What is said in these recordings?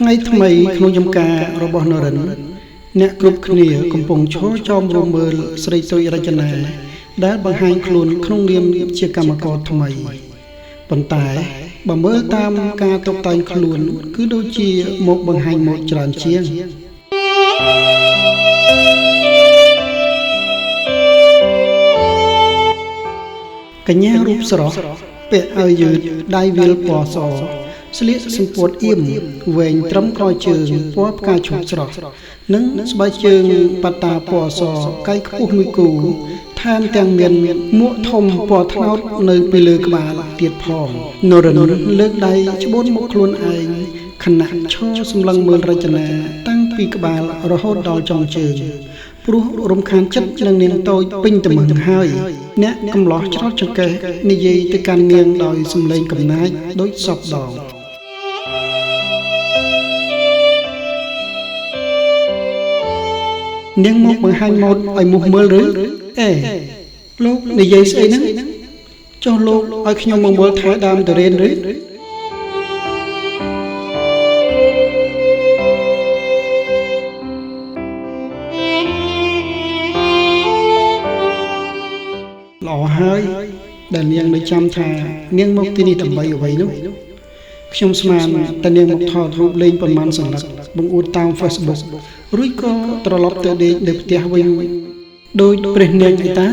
ថ្ងៃថ្មីក្នុងចំការរបស់នរិនអ្នកគ្រប់គ្នាកំពុងឈរចោមរំមើលស្រីសុយរចនាដែលបង្ហាញខ្លួនក្នុងនាមជាកម្មករថ្មីប៉ុន្តែបើមើលតាមការតុបតែងខ្លួនគឺដូចជាមកបង្ហាញម៉ូដច្រើនជាងកញ្ញារូបស្រស់ពាក់អាវយឺតដៃវាលពណ៌សស្លៀកសម្ពួតអៀមវែងត្រឹមកជើងពណ៌ផ្កាឈូកស្រស់និងស្បែកជើងប៉ាតាពណ៌សកៃខ្ពស់មួយគូថែមទាំងមានមួកធំពណ៌ត្នោតនៅពីលើក្បាលទៀតផងនរិនលើកដៃច្បូនមុខខ្លួនឯងខណៈឈរសម្លឹងមើលរចនាតាំងពីក្បាលរហូតដល់ចុងជើងព្រោះរំខានចិត្តនឹងនាងតូចពេញត្មឹងហើយអ្នកកំឡោះច្រត់ចង្កេះនិយាយទៅកាន់នាងដោយសំឡេងកំណាចដូចសពដងនាងមកបង្ហាញម៉ូដឲ្យមុខមើលឬអេលោកនិយាយស្អីហ្នឹងចុះលោកឲ្យខ្ញុំមកមើលថែដើមទៅរៀនឬល្អហើយដែលនាងនៅចាំថានាងមកទីនេះដើម្បីអ្វីនោះខ្ញុំស្មានតែនាងមកថតរូបលេងប្រមាណសន្លឹកបង្អួតតាម Facebook រួចក៏ត្រឡប់ទៅដេកនៅផ្ទះវិញដោយព្រះនាងឯតា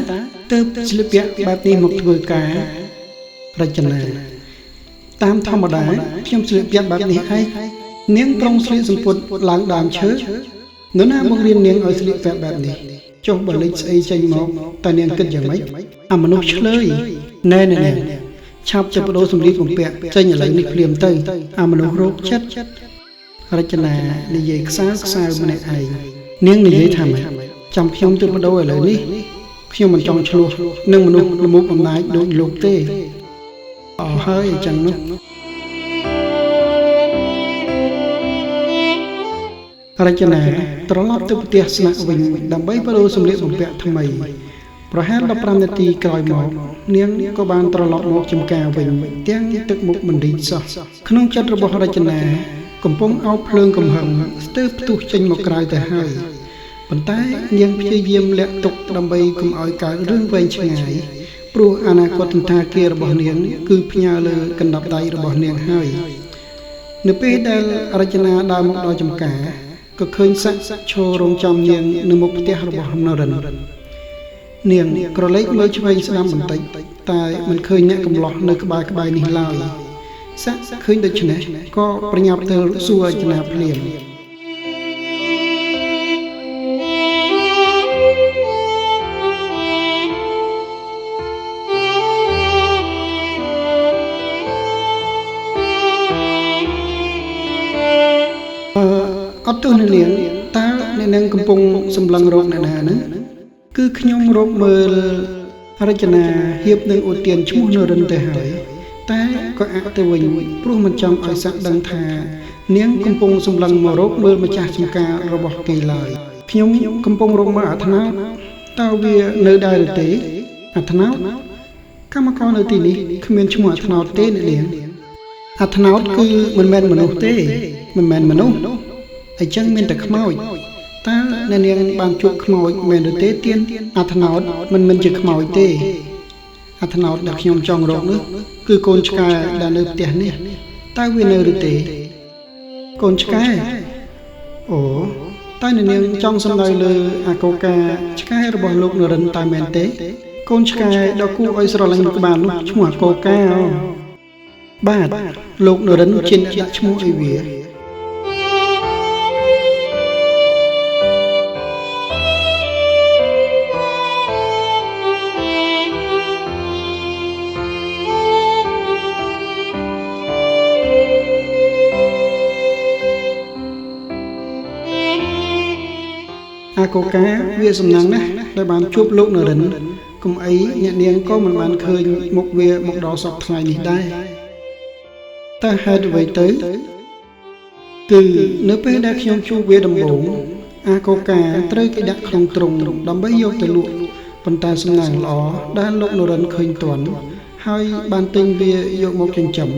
ទើបស្លៀកពាក់បែបនេះមកធ្វើការរចនាតាមធម្មតាខ្ញុំស្លៀកពាក់បែបនេះឯងនាងប្រុងស្លៀកសម្ពុតឡើងដើមឈើនរណាមករៀននាងឲ្យស្លៀកពាក់បែបនេះចុះបើលេចស្អីចេញមកតើនាងគិតយ៉ាងម៉េចអាមនុស្សឆ្លើយណែឆាប់ចាប់បដូរសម្លៀកបំពាក់ចេញឥឡូវនេះភ្លាមទៅអាមនុស្សរោគចិត្តរចនានិយាយខ្សៅម្នាក់ឯងនាងនិយាយថាម៉េចចាំខ្ញុំទៅបដូរឥឡូវនេះខ្ញុំមិនចង់ឆ្លោះនឹងមនុស្សល្មុខអំណាចដូចលោកទេអស់ហើយអញ្ចឹងនោះរចនាត្រឡប់ទៅផ្ទះស្នាក់វិញដើម្បីបដូរសម្លៀកបំពាក់ថ្មីប្រហែល15នាទីក្រោយមកនាងក៏បានត្រឡប់មកចំការវិញទាំងទឹកមុខមិនរីកសោះក្នុងចិត្តរបស់រចនាកំពុងអោបភ្លើងកំហឹងស្ទើរផ្ទុះចេញមកក្រៅទៅហើយប៉ុន្តែនាងព្យាយាមលាក់ទុកដើម្បីកុំឲ្យកើតរឿងវែងឆ្ងាយព្រោះអនាគតសន្តាគាររបស់នាងគឺផ្ញើលើកណ្ដាប់ដៃរបស់នាងហើយនៅពេលដែលរចនាដើរមកដល់ចំការក៏ឃើញសាក់ឈររងចាំនាងនៅមុខផ្ទះរបស់នរិននាងក្រឡេកមើលឆ្វេងស្ដាំបន្តិចតែមិនឃើញអ្នកកំឡោះនៅក្បែរនេះឡើយសាក់ឃើញដូច្នេះក៏ប្រញាប់ទៅសួររចនាភ្លាមអត់ទោះនាងតើអ្នកនាងកំពុងសម្លឹងរោគអ្នកណាហ្នឹងគឺខ្ញុំរកមើលរចនាហៀបនឹងឧទានឈ្មោះនរិនទៅហើយតែក៏អាក់ទៅវិញព្រោះមិនចង់ឲ្យសាក់ដឹងថានាងកំពុងសម្លឹងមករកមើលម្ចាស់ចំការរបស់គេឡើយខ្ញុំកំពុងរកមើលអាត្នោតតើវានៅដែរឬទេអាត្នោតកម្មករនៅទីនេះគ្មានឈ្មោះអាត្នោតទេអ្នកនាងអាត្នោតគឺមិនមែនមនុស្សទេមិនមែនមនុស្សអញ្ចឹងមានតែខ្មោចតើអ្នកនាងបានជួបខ្មោចមែនឬទេទៀនអាត្នោតមិនជាខ្មោចទេអាត្នោតដែលខ្ញុំចង់រកនោះគឺកូនឆ្កែដែលនៅផ្ទះនេះតើវានៅឬទេកូនឆ្កែអូ តែនាងចង់សំដៅលើអាកូកាឆ្កែរបស់លោកនរិនតែមែនទេកូនឆ្កែដ៏គួរឲ្យស្រឡាញ់ក្បាលនោះឈ្មោះអាកូកាបាទលោកនរិនជាអ្នកដាក់ឈ្មោះឲ្យវាអាកូកាវាសំណាងណាស់ដែលបានជួបលោកនរិនកុំអីអ្នកនាងក៏មិនបានឃើញមុខវាមកដល់សប្តាហ៍ថ្ងៃនេះដែរតែហេតុអ្វីទៅគឺនៅពេលដែលខ្ញុំជួបវាដំបូងអាកូកាត្រូវគេដាក់ក្នុងទ្រុងដើម្បីយកទៅលក់ប៉ុន្តែសំណាងល្អដែលលោកនរិនឃើញទាន់ហើយបានទិញវាយកមកចិញ្ចឹម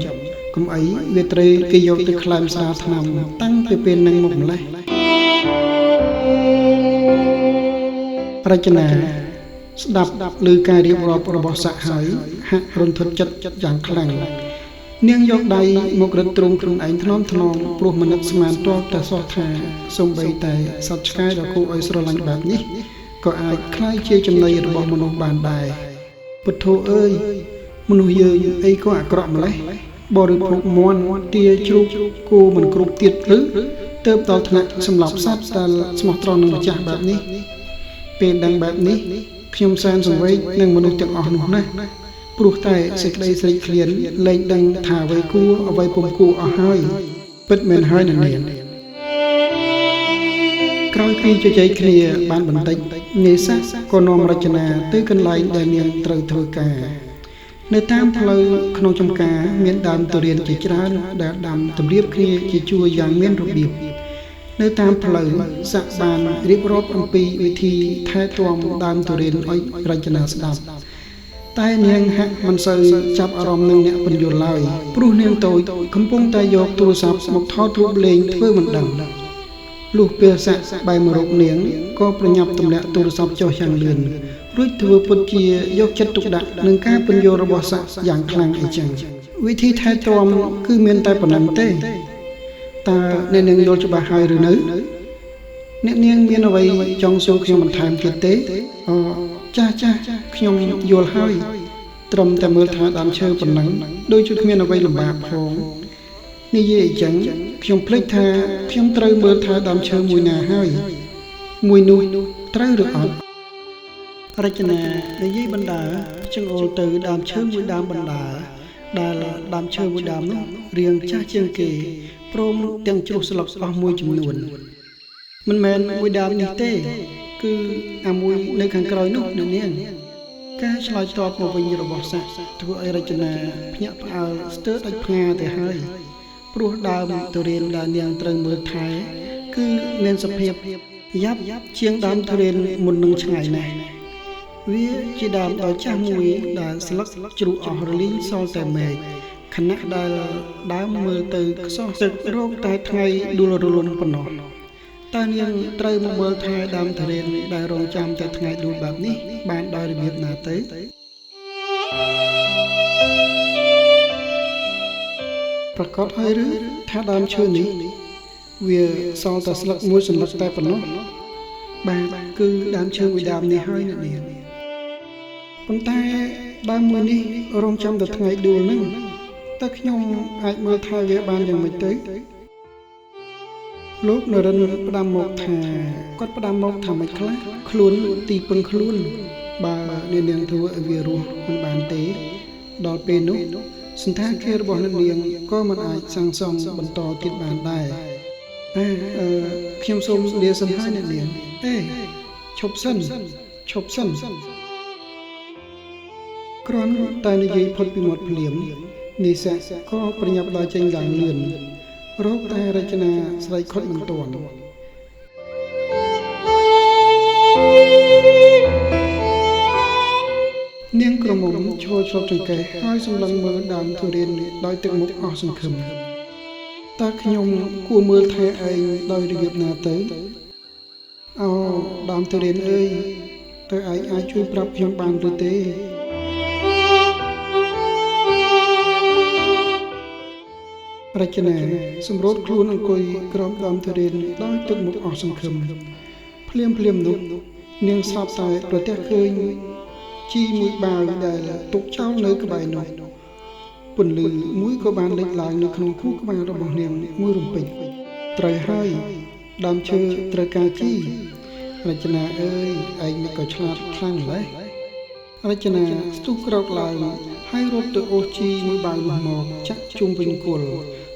កុំអីវាត្រូវគេយកទៅក្លែមស្រាលថ្នាំតាំងពីពេលនឹងមកម្លេះរចនាស្ដាប់ឮការរៀបរាប់របស់ស័កហើយហាក់រន្ធត់ចិត្តយ៉ាងខ្លាំងនាងយកដៃមករឹតទ្រង់ខ្លួនឯងថ្នមព្រោះមនឹកស្មានទាល់តែសោះថាសូម្បីតែសត្វឆ្កែដ៏គួរឲ្យស្រឡាញ់បែបនេះក៏អាចក្លាយជាចំណីរបស់មនុស្សបានដែរពុទ្ធោអើយមនុស្សយើងអីក៏អាក្រក់ម្ល៉េះបរិភោគមាន់ទាជ្រូកគោមិនគ្រប់ទៀតឬទៅដល់ថ្នាក់សម្លាប់សត្វដែលស្មោះត្រង់នឹងម្ចាស់បែបនេះពេលដឹងបែបនេះខ្ញុំសែនសង្វេគនឹងមនុស្សទាំងអស់នោះណាព្រោះតែសេចក្តីស្រេកឃ្លានលែងដឹងថាអ្វីគួរអ្វីពុំគួរអស់ហើយពិតមែនហើយណានាងក្រោយពីជជែកគ្នាបានបន្តិចនេសាទក៏នាំរចនាទៅកន្លែងដែលនាងត្រូវធ្វើការនៅតាមផ្លូវក្នុងចំការមានដើមទុរេនជាច្រើនដែលដាំទម្រាបគ្នាជាជួរយ៉ាងមានរបៀបនៅតាមផ្លូវស័កបានរៀបរាប់អំពីវិធីថែទាំដើមទុរេនឲ្យរចនាស្ដាប់តែនាងហាក់មិនសូវចាប់អារម្មណ៍នឹងអ្នកពន្យល់ឡើយព្រោះនាងតូចកំពុងតែយកទូរស័ព្ទមកថតរូបលេងធ្វើមិនដឹងលុះពេលស័កបែរមករកនាងក៏ប្រញាប់ទម្លាក់ទូរស័ព្ទចុះយ៉ាងលឿនរួចធ្វើពុតជាយកចិត្តទុកដាក់នឹងការពន្យល់របស់ស័កយ៉ាងខ្លាំងអីចឹងវិធីថែទាំគឺមានតែប៉ុណ្្នឹងទេតើអ្នកនាងយល់ច្បាស់ហើយឬនៅអ្នកនាងមានអ្វីចង់សួរខ្ញុំបន្ថែមទៀតទេចាស់ខ្ញុំយល់ហើយត្រឹមតែមើលថាដើមឈើប៉ុណ្ណឹងដូចជាគ្មានអ្វីលំបាកផងនិយាយអញ្ចឹងខ្ញុំភ្លេចថាខ្ញុំត្រូវមើលថាដើមឈើមួយណាហើយមួយនោះត្រូវឬអត់រចនានិយាយបណ្ដាចង្អុលទៅដើមឈើមួយដើមបណ្ដាដែលដើមឈើមួយដើមនោះរាងចាស់ជាងគេព្រមទាំងជ្រុះស្លឹកអស់មួយចំនួនមិនមែនមួយដើមនេះទេគឺអាមួយនៅខាងក្រោយនោះអ្នកនាងការឆ្លើយតបមកវិញរបស់ស័កធ្វើឲ្យរចនាភ្ញាក់ផ្អើលស្ទើរដាច់ផ្ងាទៅហើយព្រោះដើមទុរេនដែលនាងត្រូវមើលថែគឺមានសភាពយ៉ាប់ជាងដើមទុរេនមុននឹងឆ្ងាយណាស់វាជាដើមដ៏ចាស់មួយដែលស្លឹកជ្រុះអស់រលីងសល់តែមែកខណៈដែលដើមមើលទៅខ្សោះទឹករោគតែថ្ងៃដួលរលំប៉ុណ្ណោះតើនាងត្រូវមកមើលថែដើមទុរេនដែលរងចាំតែថ្ងៃដួលបែបនេះបានដោយរបៀបណាទៅប្រកាសហើយឬថាដើមឈើនេះវាសល់តែស្លឹកមួយសន្លឹកតែប៉ុណ្ណោះបាទគឺដើមឈើមួយដើមនេះហើយអ្នកនាងប៉ុន្តែដើមមួយនេះរងចាំតែថ្ងៃដួលហ្នឹងតើខ្ញុំអាចមើលថែវាបានយ៉ាងម៉េចទៅលោកនរិនផ្ដាំមកថាគាត់ផ្ដាំមកថាម៉េចខ្លះខ្លួនទីពឹងខ្លួនបើអ្នកនាងធ្វើឲ្យវារស់មិនបានទេដល់ពេលនោះសន្តាគាររបស់អ្នកនាងក៏មិនអាចសាងសង់បន្តទៀតបានដែរខ្ញុំសូមលាសិនហើយអ្នកនាងឈប់សិនគ្រាន់តែនិយាយផុតពីមាត់ភ្លាមនេសាទក៏ប្រញាប់ដើរចេញយ៉ាងលឿនរកតែរចនាស្រែកខុតមិនទាន់នាងក្រមុំឈរជាប់ចង្កេះហើយសម្លឹងមើលដើមទុរេនដោយទឹកមុខអស់សង្ឃឹមតើខ្ញុំគួរមើលថែឯងដោយរបៀបណាទៅដើមទុរេនអើយតើឯងអាចជួយប្រាប់ខ្ញុំបានឬទេ រចនាសម្រួលខ្លួនអង្គុយក្រោមដើមទុរេនដោយទឹកមុខអស់សង្ឃឹមភ្លាមនោះនាងស្រាប់តែប្រទះឃើញជីមួយបាវដែលទុកចោលនៅក្បែរនោះពន្លឺមួយក៏បានលេចឡើងនៅក្នុងខួរក្បាលរបស់នាងមួយរំពេចត្រូវហើយដើមឈើត្រូវការជីរចនាអើយឯងមិនក៏ឆ្លាតខ្លាំងម្ល៉េះរចនាស្ទុះក្រោកឡើងហើយរត់ទៅអូសជីមួយបាវនោះមកចាក់ជុំវិញគល់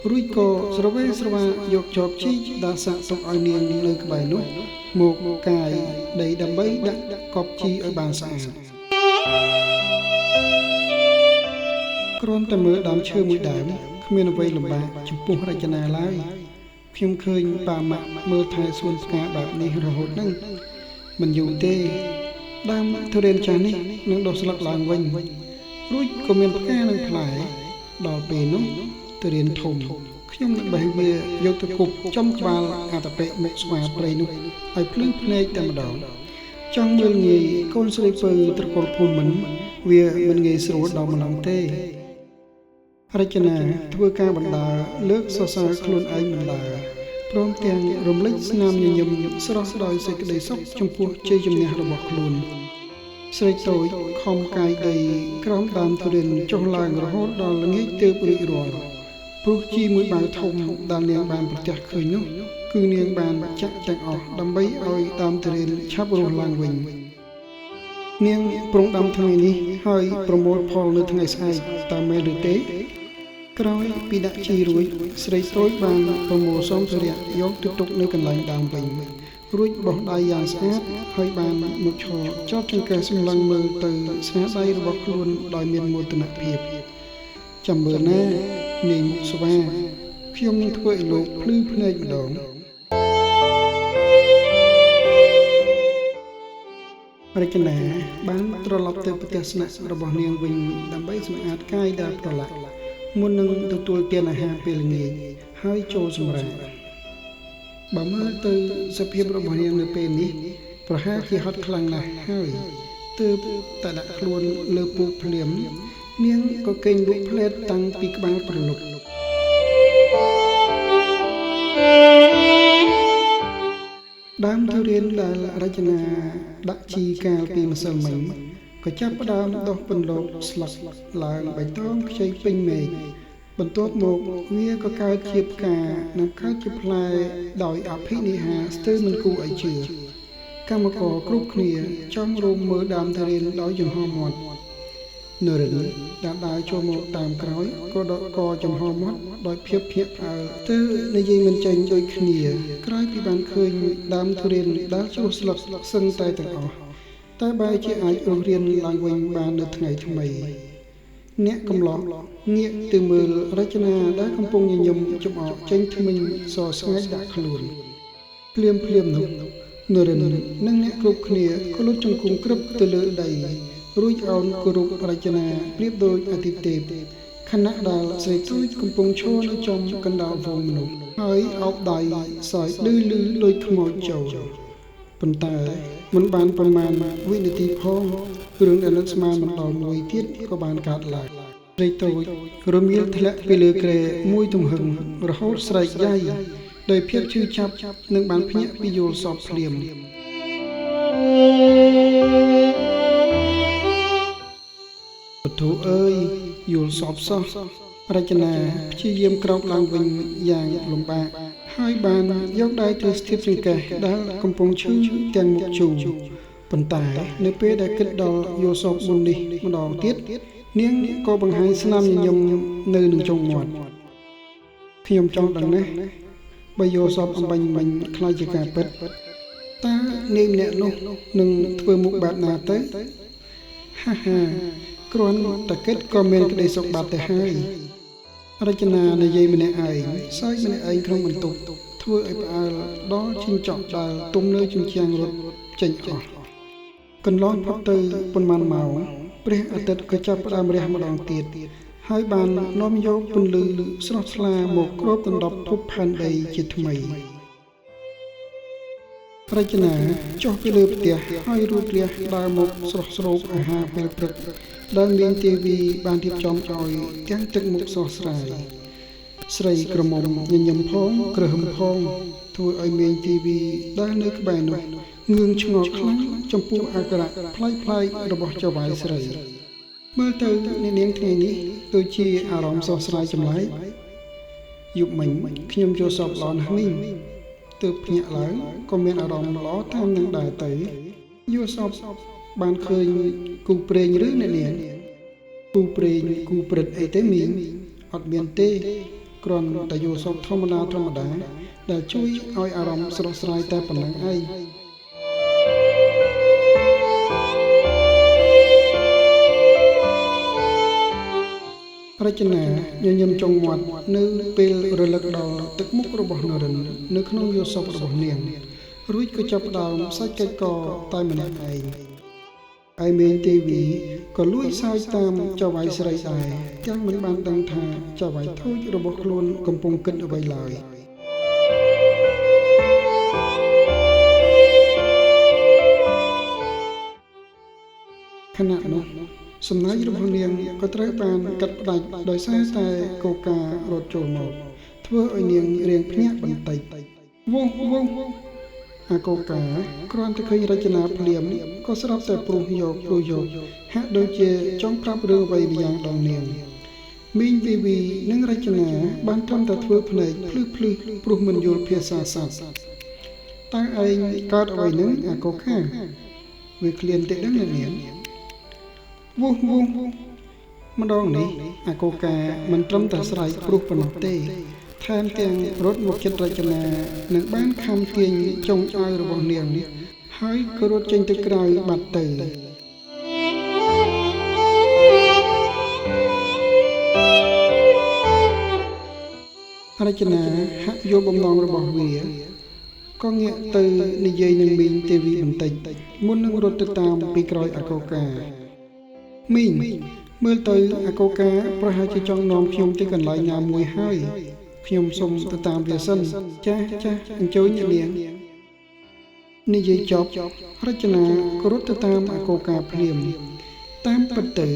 រួចក៏ស្រវេស្រវាយកចបជីដាក់សាក់ទុកឲ្យនាងនៅក្បែរនោះមកកាយដីដើម្បីដាក់កប់ជីឲ្យបានស្អាតគ្រាន់តែមើលដើមឈើមួយដើមគ្មានអ្វីលំបាកចំពោះរចនាឡើយខ្ញុំឃើញប៉ាម៉ាក់មើលថែសួនផ្កាបែបនេះរហូតហ្នឹងមិនយូរទេដើមទុរេនចាស់នេះនឹងដុះស្លឹកឡើងវិញរួចក៏មានផ្កានិងផ្លែដល់ពេលនោះទុរេនធំខ្ញុំនឹងបេះវាយកទៅគប់ចំក្បាលអាតពេមុខស្វាព្រៃនោះឲ្យភ្លឺភ្នែកតែម្ដងចង់មើលងាយកូនស្រីពៅត្រកូលភូមិន្ទវាមិនងាយស្រួលដល់ម្ដងទេរចនាធ្វើការបណ្ដាលើកសរសើរខ្លួនឯងបណ្ដាព្រមទាំងរំលេចស្នាមញញឹមស្រស់ដោយសេចក្តីសុខចំពោះជ័យជំនះរបស់ខ្លួនស្រីតូចខំកាយដីក្រោមដើមទុរេនចុះឡើងរហូតដល់ល្ងាចទើបរួចរាល់ព្រោះជីមួយបាវធំដែលនាងបានប្រទះឃើញនោះគឺនាងបានចាក់ទាំងអស់ដើម្បីឲ្យដើមទុរេនឆាប់រស់ឡើងវិញនាងប្រុងដាំថ្ងៃនេះហើយប្រមូលផលនៅថ្ងៃស្អែកតាមមែនឬទេក្រោយពីដាក់ជីរួចស្រីតូចបានប្រមូលសម្ភារៈយកទៅទុកនៅកន្លែងដើមវិញរួចបោះដៃយ៉ាងស្អាតហើយបានមកឈរចប់ចង្កេះសម្លឹងមើលទៅស្នាដៃរបស់ខ្លួនដោយមានមោទនភាពចាំមើលណានាងស្វាខ្ញុំនឹងធ្វើឲ្យលោកភ្លឺភ្នែកម្ដងរចនាបានត្រឡប់ទៅផ្ទះស្នាក់របស់នាងវិញដើម្បីសម្អាតកាយដែលប្រឡាក់មុននឹងទទួលទានអាហារពេលល្ងាចហើយចូលសម្រាកបើមើលទៅសភាពរបស់នាងនៅពេលនេះប្រហែលជាហត់ខ្លាំងណាស់ហើយទើបតែដាក់ខ្លួនលើពូកភ្លាមនាងក៏កេងលក់ផ្លែតតាំងពីក្បាលប្រលប់ដើមទុរេនដែលរចនាដាក់ជីកាលពីម្សិលមិញក៏ចាប់ផ្ដើមដុះពន្លកស្លឹកឡើងបៃតងខ្ចីពេញមេឃបន្ទាប់មកវាក៏កើតជាផ្កានិងកើតជាផ្លែដោយអភិនិហាស្ទើរមិនគួរឲ្យជឿកម្មករគ្រប់គ្នាចង់រួមមើលដើមទុរេនដោយចំហមាត់នរិនដែលដើរចូលមកតាមក្រោយក៏ដកកចំហមាត់ដោយភាពភ្ញាក់ផ្អើលទៅនិយាយមិនចេញដូចគ្នាក្រោយពីបានឃើញដើមទុរេនដែលជ្រុះស្លឹកសឹងតែទាំងអស់តែបែរជាអាចរស់រានឡើងវិញបាននៅថ្ងៃថ្មីអ្នកកំឡោះងាកទៅមើលរចនាដែលកំពុងញញឹមចំអកចេញធ្មេញសស្ងាច់ដាក់ខ្លួនភ្លាមនោះនរិននិងអ្នកគ្រប់គ្នាក៏លុតជង្គង់ក្រឹបទៅលើដីរួចអោនគោរពរចនាប្រៀបដូចអាទិទេពខណៈដែលស្រីទូចកំពុងឈរនៅចំកណ្ដាលវងមនុស្សហើយអោបដៃសើចលឺដូចខ្មោចចូលប៉ុន្តែមិនបានប្រមាណវិនាទីផងរឿងដែលនឹកស្មានមិនដល់មួយទៀតក៏បានកើតឡើងស្រីតូចរមៀលធ្លាក់ពីលើគ្រែមួយទំហឹងរហូតស្រែកយ៉ាយដោយភាពឈឺចាប់និងបានភ្ញាក់ពីយល់សពភ្លាមពធអើយយល់សពសោះរចនាព្យាយាមក្រោកឡើងវិញយ៉ាងលំបាកហើយបានយកដៃទៅស្ទាបចង្កេះដែលកំពុងឈឺទាំងមុខជូរប៉ុន្តែនៅពេលដែលគិតដល់យល់សពមុននេះម្ដងទៀតនាងក៏បង្ហាញស្នាមញញឹមនៅនឹងចុងមាត់ខ្ញុំចង់ដឹងណាស់បើយល់សពអំបញ្ញមិញខ្លាចជាការពិតតើនាងម្នាក់នោះនឹងធ្វើមុខបែបណាទៅហាគ្រាន់តែគិតក៏មានក្តីសុខបាត់ទៅហើយរចនានិយាយម្នាក់ឯងសើចម្នាក់ឯងក្នុងបន្ទប់ធ្វើឲ្យផ្អើលដល់ជិញ្ចក់ដែលទុំនៅជញ្ជាំងរត់ចេញអស់កន្លងផុតទៅប៉ុន្មានម៉ោងព្រះអាទិត្យក៏ចាប់ផ្ដើមរះម្ដងទៀតហើយបាននាំយកពន្លឺស្រស់ថ្លាមកគ្របដណ្ដប់ភពផែនដីជាថ្មីរចនាចុះពីលើផ្ទះហើយរួចរះដើរមកស្រស់ស្រូបអាហារពេលព្រឹកដែលមានទេវីបានរៀបចំឲ្យទាំងទឹកមុខស្រស់ស្រាយ ស្រីក្រមុំញញឹមផងក្រហមផងធ្វើឲ្យមេងទីវីដែលនៅក្បែរនោះងឿងឆ្ងល់ខ្លាំងចំពោះអាការៈប្លែកៗរបស់ចៅហ្វាយស្រីមើលទៅអ្នកនាងថ្ងៃនេះដូចជាអារម្មណ៍ស្រស់ស្រាយចម្លែកយប់មិញខ្ញុំចូលសពល្អណាស់នេះទើបភ្ញាក់ឡើងក៏មានអារម្មណ៍ល្អតាមនឹងដែរទៅយល់សពបានឃើញគូព្រេងឬអ្នកនាងគូព្រេងគូព្រឹត្តអីទេមីងអត់មានទេគ្រាន់តែយល់សពធម្មតាដែលជួយឲ្យអារម្មណ៍ស្រស់ស្រាយតែប៉ុណ្ណឹងឯងរចនាញញឹមចុងមាត់នៅពេលរលឹកដល់ទឹកមុខរបស់នរិននៅក្នុងយល់សពរបស់នាងរួចក៏ចាប់ផ្ដើមសាច់កិច្ចកតែម្នាក់ឯងឯមេងទេវីក៏លួចសើចតាមចៅហ្វាយស្រីដែរទាំងមិនបានដឹងថាចៅហ្វាយធូចរបស់ខ្លួនកំពុងគិតអ្វីឡើយខណៈនោះសំណាញ់របស់នាងក៏ត្រូវបានកាត់ផ្ដាច់ដោយសារតែកូការត់ចូលមកធ្វើឲ្យនាងរៀងភ្ញាក់បន្តិចវងអាកូកាគ្រាន់តែឃើញរចនាភ្លាមក៏ស្រាប់តែព្រោះយកហាក់ដូចជាចង់ប្រាប់រឿងអ្វីម្យ៉ាងដល់នាងមីងវីវីនិងរចនាបានត្រឹមតែធ្វើភ្នែកភ្លឺព្រោះមិនយល់ភាសាសត្វតើឯងកើតអ្វីនឹងអាកូកាវាឃ្លានតិចដឹងនាងវងម្ដងនេះអាកូកាមិនត្រឹមតែស្រែកព្រោះប៉ុណ្ណោះទេថែមទាំងរត់មកចិត្តរចនានឹងបានខំទាញចុងអាវរបស់នាងហើយក៏រត់ចេញទៅក្រៅបាត់ទៅរចនាហាក់យល់បំណងរបស់វាក៏ងាកទៅនិយាយនឹងមីងទេវីបន្តិចមុននឹងរត់ទៅតាមពីក្រោយអាកូកាមីងមើលទៅអាកូកាប្រហែលជាចង់នាំខ្ញុំទៅកន្លែងណាមួយហើយខ្ញុំសូមទៅតាមវាសិនចាអញ្ជើញអ្នកនាងនិយាយចប់រចនាក៏រត់ទៅតាមអាកូកាភ្លាមតាមពិតទៅ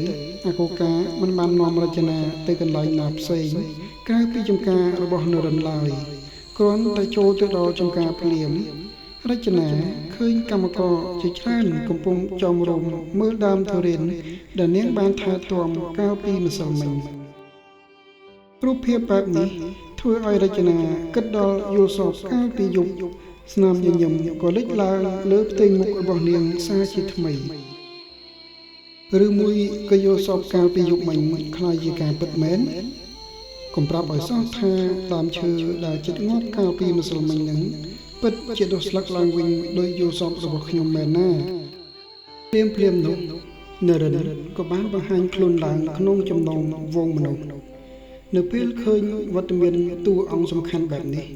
អាកូកាមិនបាននាំរចនាទៅកន្លែងណាផ្សេងក្រៅពីចំការរបស់នរិនឡើយគ្រាន់តែចូលទៅដល់ចំការភ្លាមរចនាឃើញកម្មករជាច្រើនកំពុងចំរំមើលដើមទុរេនដែលនាងបានថែទាំកាលពីម្សិលមិញរូបភាពបែបនេះធ្វើឲ្យរចនាគិតដល់យល់សពកាលពីយប់ស្នាមញញឹមក៏លេចឡើងលើផ្ទៃមុខរបស់នាងសាជាថ្មីឬមួយក៏យល់សពកាលពីយប់មិញខ្លាចជាការពិតមែនកុំប្រាប់ឲ្យសោះថាដើមឈើដែលជិតងាប់កាលពីម្សិលមិញនឹងពិតជាដុះស្លឹកឡើងវិញដោយយល់សពរបស់ខ្ញុំមែនណាភ្លាមនោះនរិនក៏បានបង្ហាញខ្លួនឡើងក្នុងចំណោមវងមនុស្សនៅពេលឃើញវត្តមានតួអង្គសំខាន់បែបនេះ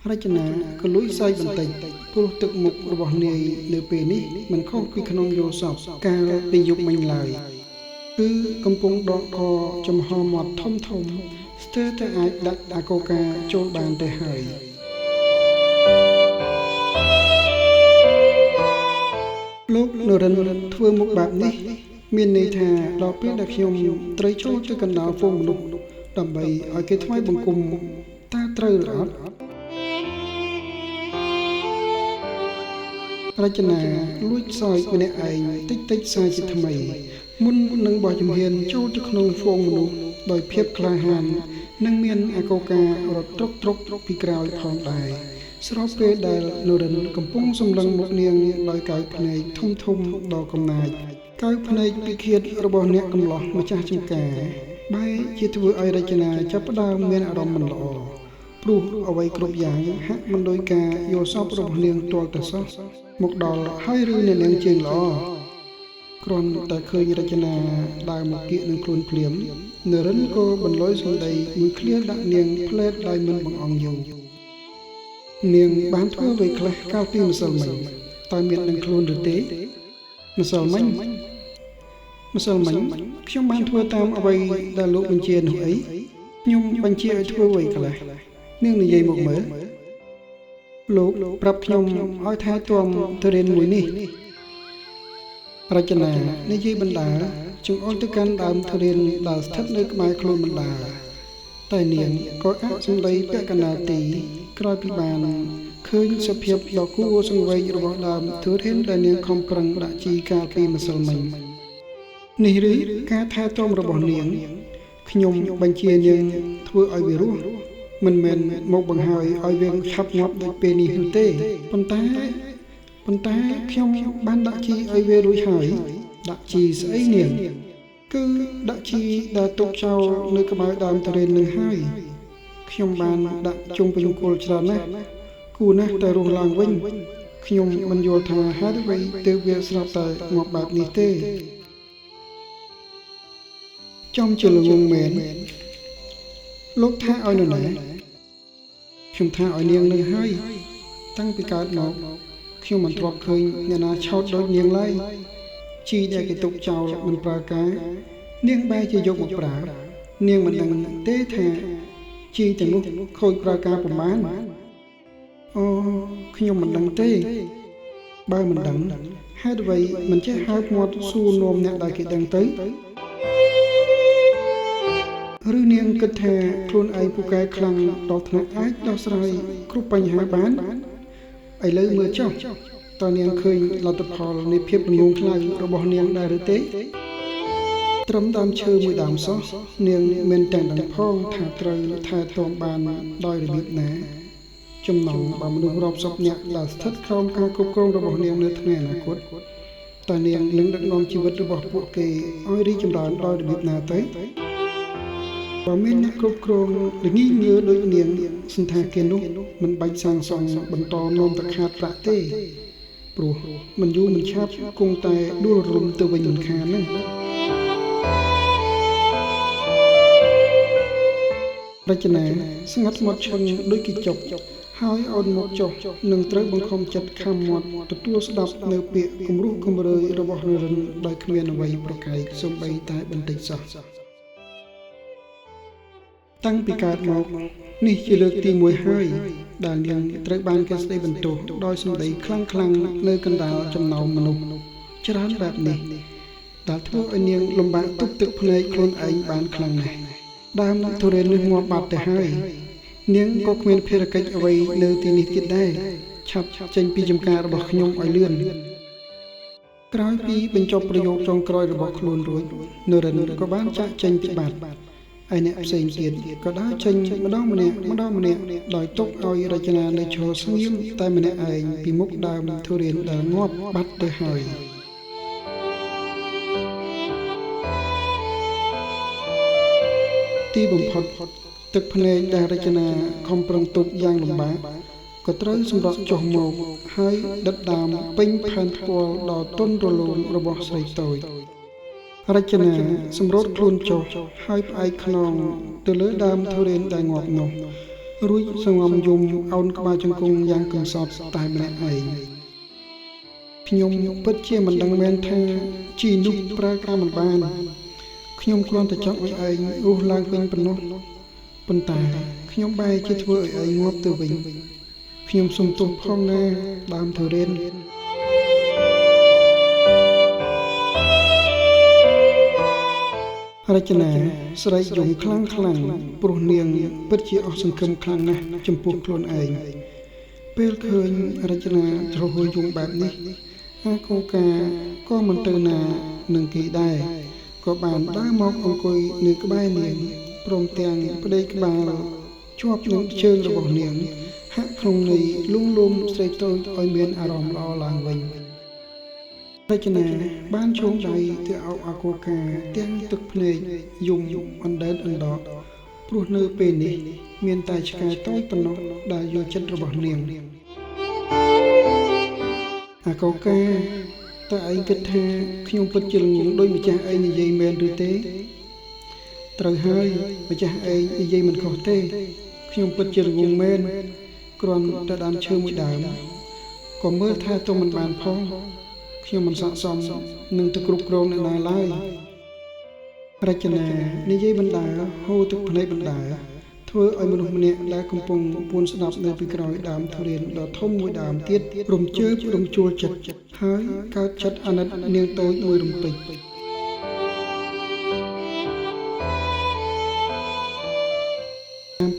រចនាក៏លួចសើចបន្តិចព្រោះទឹកមុខរបស់នាយនៅពេលនេះមិនខុសពីក្នុងយល់សពកាលពីយប់មិញឡើយគឺកំពុងដកកចំហមាត់ធំស្ទើរតែអាចដាក់អាកូកាចូលបានទៅហើយលោកនរិនធ្វើមុខបែបនេះមានន័យថាដល់ពេលដែលខ្ញុំត្រូវចូលទៅកណ្ដាលហ្វូងមនុស្សដើម្បីឲ្យគេថ្វាយបង្គំតើត្រូវឬអត់រចនាលួចសើចម្នាក់ឯងតិចសាជាថ្មីមុននឹងបោះជំហានចូលទៅក្នុងហ្វូងមនុស្សដោយភាពក្លាហាននិងមានអាកូការត់ត្រុកពីក្រោយផងដែរស្របពេលដែលនរិនកំពុងសម្លឹងមុខនាងដោយកៅភ្នែកធំដល់កំណាចកៅភ្នែកពិឃាតរបស់អ្នកកំឡោះម្ចាស់ចំការបែរជាធ្វើឲ្យរចនាចាប់ផ្ដើមមានអារម្មណ៍មិនល្អព្រោះអ្វីគ្រប់យ៉ាងហាក់មិនដោយការយល់សប្តិរបស់នាងទាល់តែសោះមកដល់ហើយឬអ្នកនាងជើងល្អគ្រាន់តែឃើញរចនាដើរមកគៀកនឹងខ្លួនភ្លាមនរិនក៏បន្លយសម្ដីមួយឃ្លាដាក់នាងផ្លែតដោយមិនបង្អង់យូរនាងបានធ្វើអ្វីខ្លះកាលពីម្សិលមិញតើមាននឹងខ្លួនឬទេម្សិលមិញខ្ញុំបានធ្វើតាមអ្វីដែលលោកបញ្ជានោះអីខ្ញុំបញ្ជាឲ្យធ្វើអ្វីខ្លះនាងនិយាយមកមើលលោកប្រាប់ខ្ញុំឲ្យថែទាំទុរេនមួយនេះរចនានិយាយបណ្ដាចង្អុលទៅកាន់ដើមទុរេនដែលស្ថិតនៅក្បែរខ្លួនបណ្ដា តែនាងក៏អាចសម្ដីពាក់កណ្ដាលទីក្រោយពីបានឃើញសភាពដ៏គួរសង្វេគរបស់ដើមទុរេនដែលនាងខំប្រឹងដាក់ជីកាលពីម្សិលមិញនេះឬការថែទាំរបស់នាងខ្ញុំបញ្ជានាងធ្វើឲ្យវារស់មិនមែនមកបង្ហើយឲ្យវាឆាប់ងាប់ដូចពេលនេះទេប៉ុន្តែខ្ញុំបានដាក់ជីឲ្យវារួចហើយដាក់ជីស្អីនាងគឺដាក់ជីដែលទុកចោលនៅក្បែរដើមទុរេននឹងហើយខ្ញុំបានដាក់ជុំវិញគល់ច្រើនណាស់គួរណាស់តែរស់ឡើងវិញខ្ញុំមិនយល់ថាហេតុអ្វីទើបវាស្រាប់តែងាប់បែបនេះទេចំជាល្ងងមែនលោកថាឲ្យនរណាខ្ញុំថាឲ្យនាងនឹងហើយតាំងពីកើតមកខ្ញុំមិនធ្លាប់ឃើញអ្នកណាឆោតដូចនាងឡើយជីដែលគេទុកចោលមិនប្រើការនាងបែរជាយកមកប្រើនាងមិនដឹងទេថាជីទាំងនោះខូចប្រើការប្រមាណអូខ្ញុំមិនដឹងទេបើមិនដឹងហេតុអ្វីមិនចេះហៅមាត់សួរនាំអ្នកដែលគេដឹងទៅឬនាងគិតថាខ្លួនឯងពូកែខ្លាំងដល់ថ្នាក់អាចដោះស្រាយគ្រប់បញ្ហាបានឥឡូវមើលចុះតើនាងឃើញលទ្ធផលនៃភាពល្ងងខ្លៅរបស់នាងដែរឬទេត្រឹមដើមឈើមួយដើមសោះនាងមិនទាំងដឹងផងថាត្រូវថែទាំបានដោយរបៀបណាចំណងបើមនុស្សរាប់សិបនាក់ដែលស្ថិតក្រោមការគ្រប់គ្រងរបស់នាងនៅថ្ងៃអនាគតតើនាងនឹងដឹកនាំជីវិតរបស់ពួកគេឲ្យរីកចម្រើនដោយរបៀបណាទៅបើមានអ្នកគ្រប់គ្រងល្ងីងឿដូចនាងសន្តាគារនោះមិនបាច់សាងសង់បន្តនាំទៅខាតប្រាក់ទេព្រោះមិនយូរមិនឆាប់គង់តែដួលរំទៅវិញមិនខានហ្នឹងរចនាស្ងាត់មាត់ឈឹងដូចគីចុកហើយអោនមកចុះនឹងត្រូវបង្ខំចិត្តខំមាត់ទទួលស្ដាប់នៅពាក្យគំរោះគំរើយរបស់នរិនដោយគ្មានអ្វីប្រកែកសូម្បីតែបន្តិចសោះតាំងពីកើតមកនេះជាលើកទី1ហើយដែលនាងត្រូវបានគេស្ដីបន្ទោសដោយសម្ដីខ្លាំងនៅកណ្ដាលចំណោមមនុស្សច្រើនបែបនេះដែលធ្វើឲ្យនាងលំបាកទប់ទឹកភ្នែកខ្លួនឯងបានខ្លាំងណាស់ដើមទុរេននេះងាប់បាត់ទៅហើយនាងក៏គ្មានភារកិច្ចអ្វីនៅទីនេះទៀតដែរឆាប់ចេញពីចំការរបស់ខ្ញុំឲ្យលឿនក្រោយពីបញ្ចប់ប្រយោគចុងក្រោយរបស់ខ្លួនរួចនរិនក៏បានចាក់ចេញពីបាត់ឯអ្នកផ្សេងទៀតក៏ដើរចេញម្ដងម្នាក់ដោយទុកឲ្យរចនានៅឈរស្ងៀមតែម្នាក់ឯងពីមុខដើមទុរេនដែលងាប់បាត់ទៅហើយទីបំផុតទឹកភ្នែកដែលរចនាខំប្រឹងទប់យ៉ាងលំបាកក៏ត្រូវសម្រក់ចុះមកហើយដិតដាមពេញផែនផ្ទាល់ដ៏ទន់រលោងរបស់ស្រីតូចរចនាសម្រត់ខ្លួនចុះហើយផ្អែកខ្នងទៅលើដើមទុរេនដែលងាប់នោះរួចសង្ងំយំអោនក្បាលជង្គង់យ៉ាងកំសត់តែម្នាក់ឯងខ្ញុំពិតជាមិនដឹងមែនថាជីនោះប្រើការមិនបានខ្ញុំគ្រាន់តែចង់ឲ្យឯងរស់ឡើងវិញប៉ុណ្ណោះប៉ុន្តែខ្ញុំបែរជាធ្វើឲ្យឯងងាប់ទៅវិញខ្ញុំសុំទោសផងណាដើមទុរេនរចនាស្រែកយំខ្លាំងព្រោះនាងពិតជាអស់សង្ឃឹមខ្លាំងណាស់ចំពោះខ្លួនឯងពេលឃើញរចនាជ្រោះយំបែបនេះអាកូកាក៏មិនទៅណានឹងគេដែរក៏បានដើរមកអង្គុយនៅក្បែរនាងព្រមទាំងប្តីក្បាលជាប់នឹងជើងរបស់នាងហាក់ក្នុងន័យលួងលោមស្រីតូចឲ្យមានអារម្មណ៍ល្អឡើងវិញរចនាបានជូនដៃទៅអោបអាកូកាទាំងទឹកភ្នែកយំអណ្ដែតអណ្ដកព្រោះនៅពេលនេះមានតែឆ្កែតូចប៉ុណ្ណោះដែលយល់ចិត្តរបស់នាងអាកូកាតើឯងគិតថាខ្ញុំពិតជាល្ងងដោយម្ចាស់ឯងនិយាយមែនឬទេត្រូវហើយម្ចាស់ឯងនិយាយមិនខុសទេខ្ញុំពិតជាល្ងងមែនគ្រាន់តែដើមឈើមួយដើមក៏មើលថាទៅមិនបានផងខ្ញុំមិនស័ក្តិសមនឹងទៅគ្រប់គ្រងអ្នកណាឡើយរចនានិយាយបណ្ដាហូរទឹកភ្នែកបណ្ដាធ្វើឲ្យមនុស្សម្នាក់ដែលកំពុងពួនស្ដាប់នៅពីក្រោយដើមទុរេនដ៏ធំមួយដើមទៀតរំជើបរំជួលចិត្តហើយកើតចិត្តអាណិតនាងតូចមួយរំពេច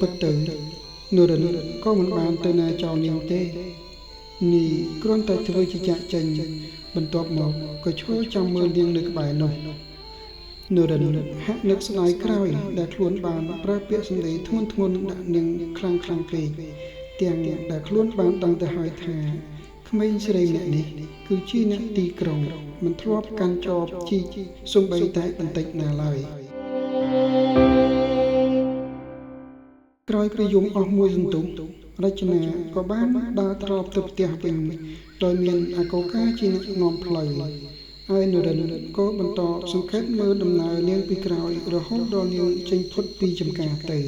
ពិតទៅនរិនក៏មិនបានទៅណាចោលនាងទេនេះគ្រាន់តែធ្វើជាចាក់ចេញបន្ទាប់មកក៏ឈរចាំមើលនាងនៅក្បែរនោះនរិនហាក់នឹកស្ដាយក្រោយដែលខ្លួនបានប្រើពាក្យសម្ដីធ្ងន់ធ្ងរដាក់នាងខ្លាំងពេកទាំងដែលខ្លួនបានដឹងទៅហើយថាក្មេងស្រីម្នាក់នេះគឺជាអ្នកទីក្រុងមិនធ្លាប់កាន់ចបជីកសំបីតែបន្តិចណាឡើយក្រោយព្រះយមអស់មួយសន្ទុះរចនាក៏បានដើរត្រឡប់ទៅផ្ទះវិញដោយមានអាកូកាជាអ្នកនាំផ្លូវហើយនរិនក៏បន្តសង្កេតមើលដំណើរនាងពីក្រោយរហូតដល់នាងចេញផុតពីចំការទៅ